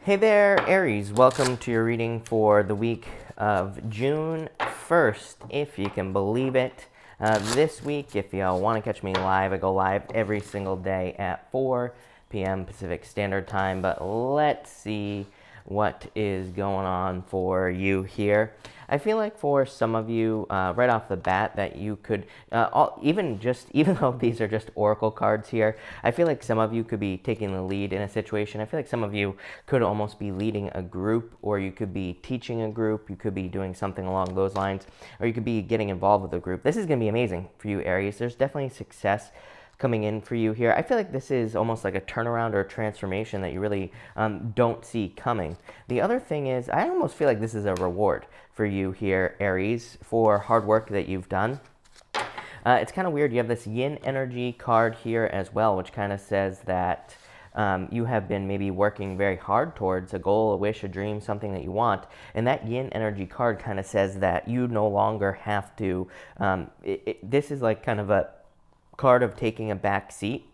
Hey there, Aries. Welcome to your reading for the week of June 1st, if you can believe it. This week, if you want to catch me live, I go live every single day at 4 p.m. Pacific Standard Time. But let's see what is going on for you here. I feel like for some of you, right off the bat, that you could, even though these are just oracle cards here, I feel like some of you could be taking the lead in a situation. I feel like some of you could almost be leading a group, or you could be teaching a group. You could be doing something along those lines, or you could be getting involved with a group. This is going to be amazing for you, Aries. There's definitely success coming in for you here. I feel like this is almost like a turnaround or a transformation that you really don't see coming. The other thing is, I almost feel like this is a reward for you here, Aries, for hard work that you've done. It's kind of weird. You have this yin energy card here as well, which kind of says that you have been maybe working very hard towards a goal, a wish, a dream, something that you want. And that yin energy card kind of says that you no longer have to, this is like kind of a card of taking a back seat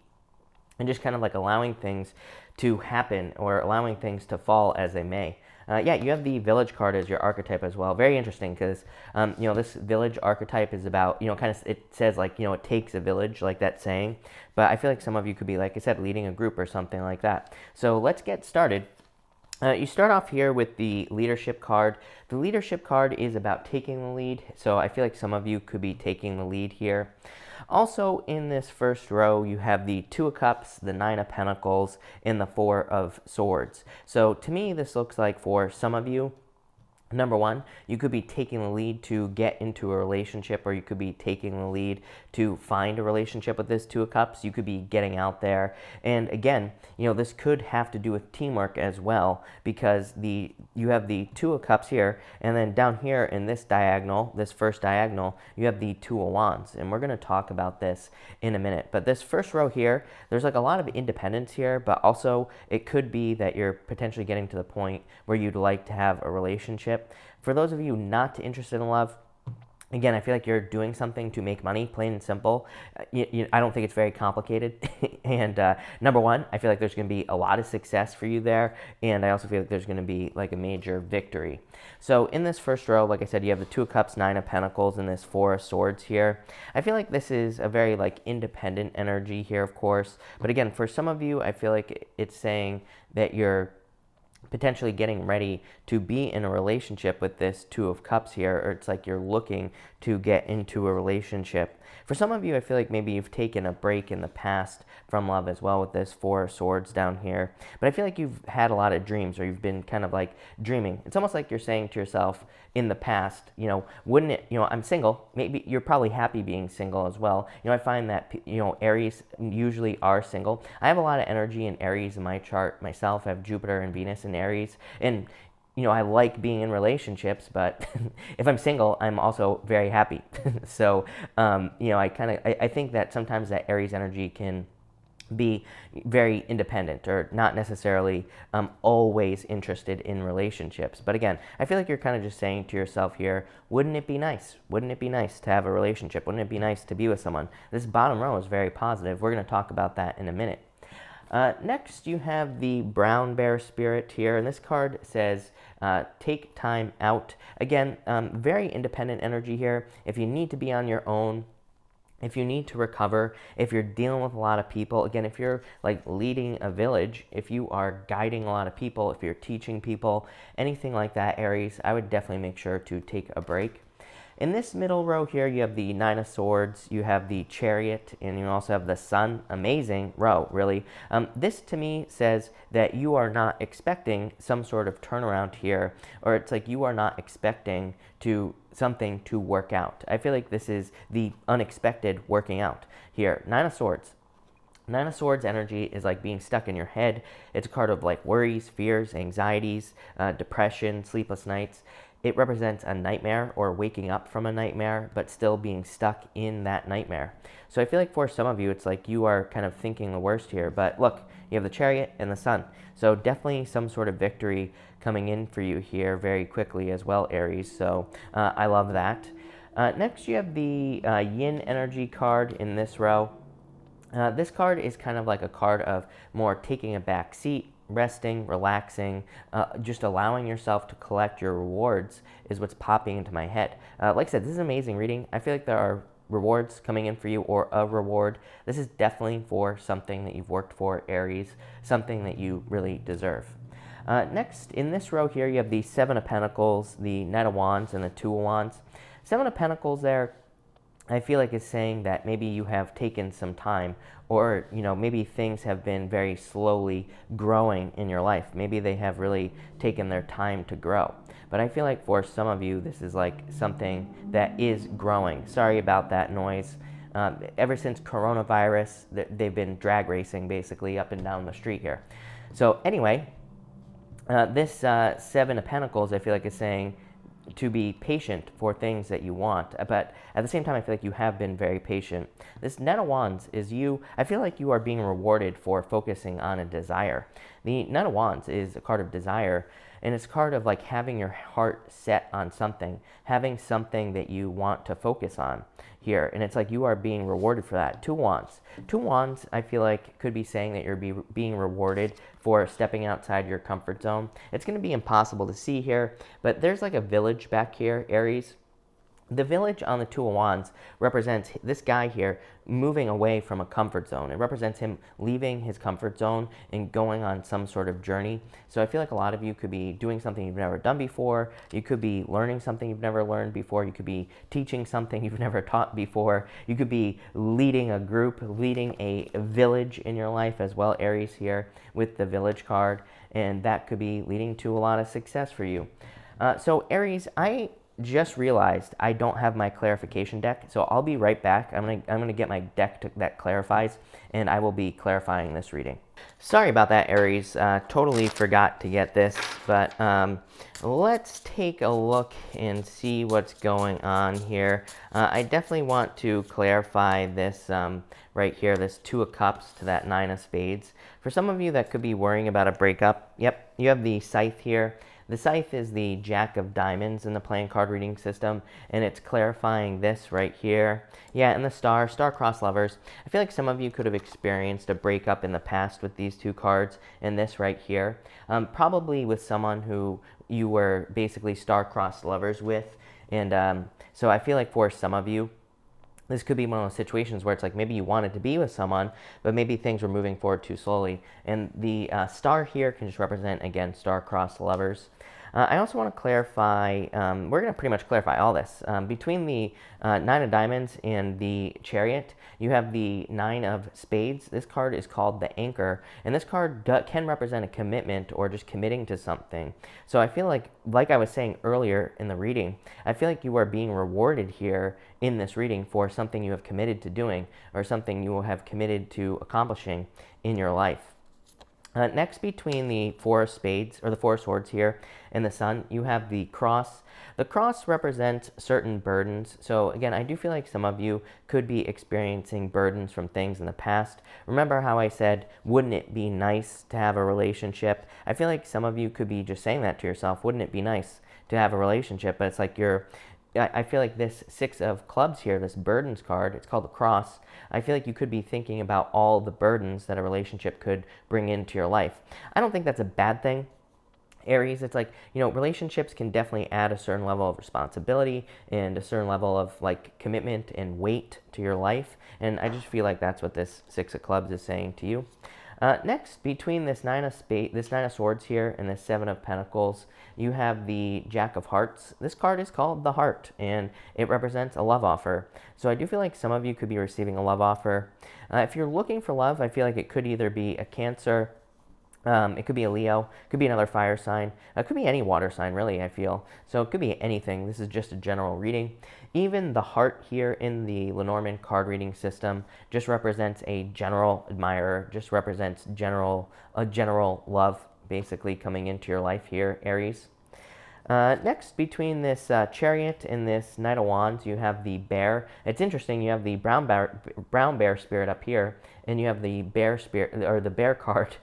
and just kind of like allowing things to happen or allowing things to fall as they may. Yeah, you have the village card as your archetype as well. Very interesting because, this village archetype is about, kind of, it says like, it takes a village, like that saying. But I feel like some of you could be, like I said, leading a group or something like that. So let's get started. You start off here with the leadership card. The leadership card is about taking the lead. So I feel like some of you could be taking the lead here. Also, in this first row, you have the Two of Cups, the Nine of Pentacles, and the Four of Swords. So to me, this looks like for some of you, number one, you could be taking the lead to get into a relationship, or you could be taking the lead to find a relationship with this Two of Cups. You could be getting out there. And again, this could have to do with teamwork as well, because you have the Two of Cups here, and then down here in this diagonal, this first diagonal, you have the Two of Wands. And we're going to talk about this in a minute. But this first row here, there's like a lot of independence here, but also it could be that you're potentially getting to the point where you'd like to have a relationship. For those of you not interested in love, again, I feel like you're doing something to make money, plain and simple. I don't think it's very complicated. And number one, I feel like there's going to be a lot of success for you there. And I also feel like there's going to be like a major victory. So in this first row, like I said, you have the Two of Cups, Nine of Pentacles, and this Four of Swords here. I feel like this is a very like independent energy here, of course. But again, for some of you, I feel like it's saying that you're potentially getting ready to be in a relationship with this Two of Cups here, or it's like you're looking to get into a relationship. For some of you, I feel like maybe you've taken a break in the past from love as well with this Four of Swords down here. But I feel like you've had a lot of dreams, or you've been kind of like dreaming. It's almost like you're saying to yourself in the past, wouldn't it, I'm single. Maybe you're probably happy being single as well. I find that, Aries usually are single. I have a lot of energy in Aries in my chart myself. I have Jupiter and Venus in Aries. And I like being in relationships, but if I'm single, I'm also very happy. So, I think that sometimes that Aries energy can be very independent, or not necessarily always interested in relationships. But again, I feel like you're kind of just saying to yourself here, wouldn't it be nice? Wouldn't it be nice to have a relationship? Wouldn't it be nice to be with someone? This bottom row is very positive. We're going to talk about that in a minute. Next, you have the Brown Bear Spirit here, and this card says, take time out. Again, very independent energy here. If you need to be on your own, if you need to recover, if you're dealing with a lot of people, again, if you're like leading a village, if you are guiding a lot of people, if you're teaching people, anything like that, Aries, I would definitely make sure to take a break. In this middle row here, you have the Nine of Swords, you have the Chariot, and you also have the Sun. Amazing row, really. This, to me, says that you are not expecting some sort of turnaround here, or it's like you are not expecting something to work out. I feel like this is the unexpected working out here. Nine of Swords. Nine of Swords energy is like being stuck in your head. It's a card of like worries, fears, anxieties, depression, sleepless nights. It represents a nightmare, or waking up from a nightmare, but still being stuck in that nightmare. So I feel like for some of you, it's like you are kind of thinking the worst here. But look, you have the Chariot and the Sun. So definitely some sort of victory coming in for you here very quickly as well, Aries. So I love that. Next, you have the Yin energy card in this row. This card is kind of like a card of more taking a back seat, resting, relaxing, just allowing yourself to collect your rewards is what's popping into my head. Like I said, this is an amazing reading. I feel like there are rewards coming in for you, or a reward. This is definitely for something that you've worked for, Aries, something that you really deserve. Next, in this row here, you have the Seven of Pentacles, the Knight of Wands, and the Two of Wands. Seven of Pentacles there, I feel like is saying that maybe you have taken some time, or maybe things have been very slowly growing in your life. Maybe they have really taken their time to grow. But I feel like for some of you, this is like something that is growing. Sorry about that noise. Ever since coronavirus, they've been drag racing basically up and down the street here. So anyway, this Seven of Pentacles, I feel like is saying to be patient for things that you want, but at the same time I feel like you have been very patient. This Knight of Wands is I feel like you are being rewarded for focusing on a desire. The Knight of Wands is a card of desire, and it's a card of like having your heart set on something, having something that you want to focus on here, and it's like you are being rewarded for that. Two Wands I feel like could be saying that you're being rewarded for stepping outside your comfort zone. It's going to be impossible to see here, but there's like a village back here, Aries. The village on the Two of Wands represents this guy here moving away from a comfort zone. It represents him leaving his comfort zone and going on some sort of journey. So I feel like a lot of you could be doing something you've never done before. You could be learning something you've never learned before. You could be teaching something you've never taught before. You could be leading a group, leading a village in your life as well, Aries here with the village card. And that could be leading to a lot of success for you. So Aries, I just realized I don't have my clarification deck, so I'll be right back. I'm gonna get my deck that clarifies, and I will be clarifying this reading. Sorry about that, Aries. Totally forgot to get this, but let's take a look and see what's going on here. I definitely want to clarify this right here, this Two of Cups to that Nine of Spades. For some of you that could be worrying about a breakup, yep, you have the Scythe here. The Scythe is the Jack of Diamonds in the playing card reading system, and it's clarifying this right here. Yeah, and the star-crossed lovers. I feel like some of you could have experienced a breakup in the past with these two cards and this right here. Probably with someone who you were basically star-crossed lovers with. And so I feel like for some of you, this could be one of those situations where it's like maybe you wanted to be with someone, but maybe things were moving forward too slowly. And the star here can just represent, again, star-crossed lovers. I also want to clarify, we're going to pretty much clarify all this. Between the Nine of Diamonds and the Chariot, you have the Nine of Spades. This card is called the Anchor, and this card can represent a commitment or just committing to something. So I feel like I was saying earlier in the reading, I feel like you are being rewarded here in this reading for something you have committed to doing or something you have committed to accomplishing in your life. Next, between the Four of Spades, or the Four of Swords here, and the Sun, you have the Cross. The Cross represents certain burdens. So again, I do feel like some of you could be experiencing burdens from things in the past. Remember how I said, wouldn't it be nice to have a relationship? I feel like some of you could be just saying that to yourself. Wouldn't it be nice to have a relationship? But it's like I feel like this Six of Clubs here, this burdens card, it's called the Cross. I feel like you could be thinking about all the burdens that a relationship could bring into your life. I don't think that's a bad thing, Aries. It's like, relationships can definitely add a certain level of responsibility and a certain level of like commitment and weight to your life. And I just feel like that's what this Six of Clubs is saying to you. Next, between this Nine of Swords here and this Seven of Pentacles, you have the Jack of Hearts. This card is called the Heart, and it represents a love offer. So I do feel like some of you could be receiving a love offer. If you're looking for love, I feel like it could either be a Cancer, it could be a Leo, it could be another fire sign, it could be any water sign really, I feel. So it could be anything. This is just a general reading. Even the heart here in the Lenormand card reading system just represents a general admirer, just represents a general love basically coming into your life here, Aries. Next, between this Chariot and this Knight of Wands, you have the Bear. It's interesting, you have the brown bear spirit up here, and you have the bear spirit, or the bear card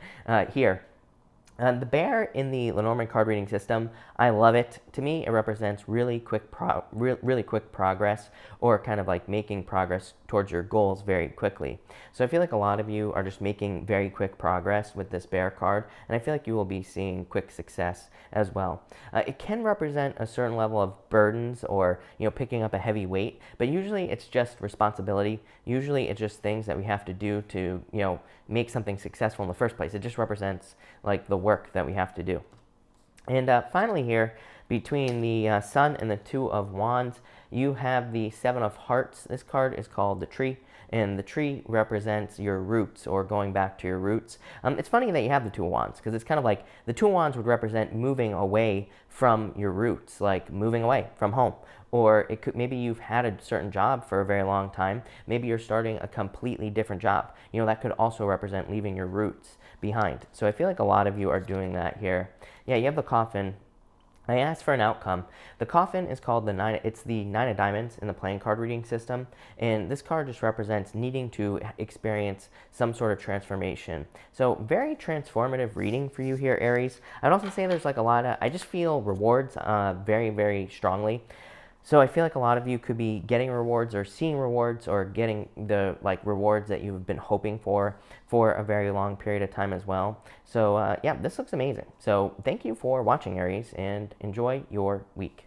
here. The bear in the Lenormand card reading system, I love it. To me, it represents really quick progress, or kind of like making progress towards your goals very quickly. So I feel like a lot of you are just making very quick progress with this bear card, and I feel like you will be seeing quick success as well. It can represent a certain level of burdens, or picking up a heavy weight, but usually it's just responsibility. Usually it's just things that we have to do to make something successful in the first place. It just represents like the work that we have to do. And finally here, between the Sun and the Two of Wands, you have the Seven of Hearts. This card is called the Tree, and the tree represents your roots, or going back to your roots. It's funny that you have the Two of Wands, because it's kind of like the Two of Wands would represent moving away from your roots, like moving away from home. Or it could, maybe you've had a certain job for a very long time. Maybe you're starting a completely different job. That could also represent leaving your roots behind. So I feel like a lot of you are doing that here. Yeah, you have the Coffin. I asked for an outcome. The Coffin is called the Nine. It's the Nine of Diamonds in the playing card reading system, and this card just represents needing to experience some sort of transformation. So very transformative reading for you here, Aries. I'd also say there's like a lot of, I just feel rewards very, very strongly. So I feel like a lot of you could be getting rewards, or seeing rewards, or getting the rewards that you've been hoping for a very long period of time as well. So yeah, this looks amazing. So thank you for watching, Aries, and enjoy your week.